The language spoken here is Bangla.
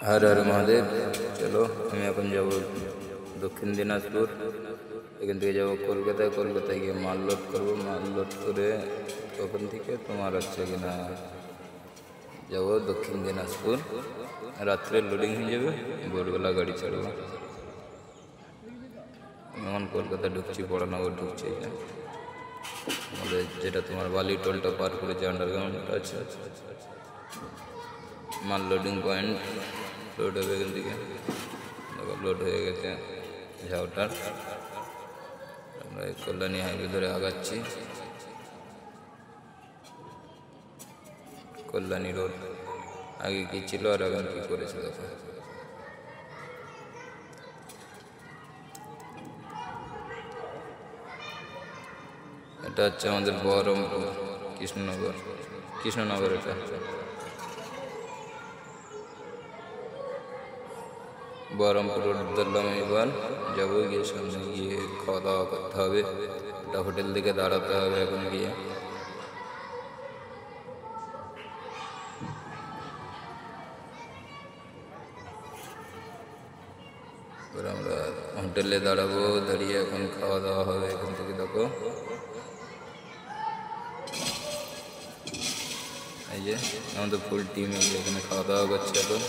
हर हर महादेव। चलो हमें अपन যাব দক্ষিণ দিনাজপুর, এখান থেকে যাব কলকাতায়। কলকাতায় গিয়ে মাল লোড করবো। মাল লোড করে ওখান থেকে তোমার হচ্ছে কিনা যাব দক্ষিণ দিনাজপুর। রাত্রে লোডিং হয়ে যাবে, ভোরবেলা গাড়ি ছাড়বো। এখন কলকাতা ঢুকছি, বড়নগর ঢুকছি। আমাদের যেটা তোমার বালি টোলটা পার করে যে আন্ডারগ্রাউন্ডটা আছে, মাল লোডিং পয়েন্ট লোড হবে এখান থেকে। দেখো লোড হয়ে গেছে ঝাউটার। আমরা কল্যাণী হাইওয়ে ধরে আগাচ্ছি। কল্যাণী রোড আগে কি ছিল আর এখন কি করেছে দেখো। এটা হচ্ছে আমাদের বহরমপুর, কৃষ্ণনগর এটা। বহরমপুর রোড ধরলাম, এবার যাবো। গিয়ে সামনে গিয়ে খাওয়া দাওয়া করতে হবে। একটা হোটেল থেকে দাঁড়াতে হবে এখন গিয়ে। এবার আমরা হোটেলে দাঁড়াবো, দাঁড়িয়ে এখন খাওয়া দাওয়া হবে এখান থেকে। দেখো এই যে আমাদের ফুল টিম এখানে খাওয়া দাওয়া করছে এখন।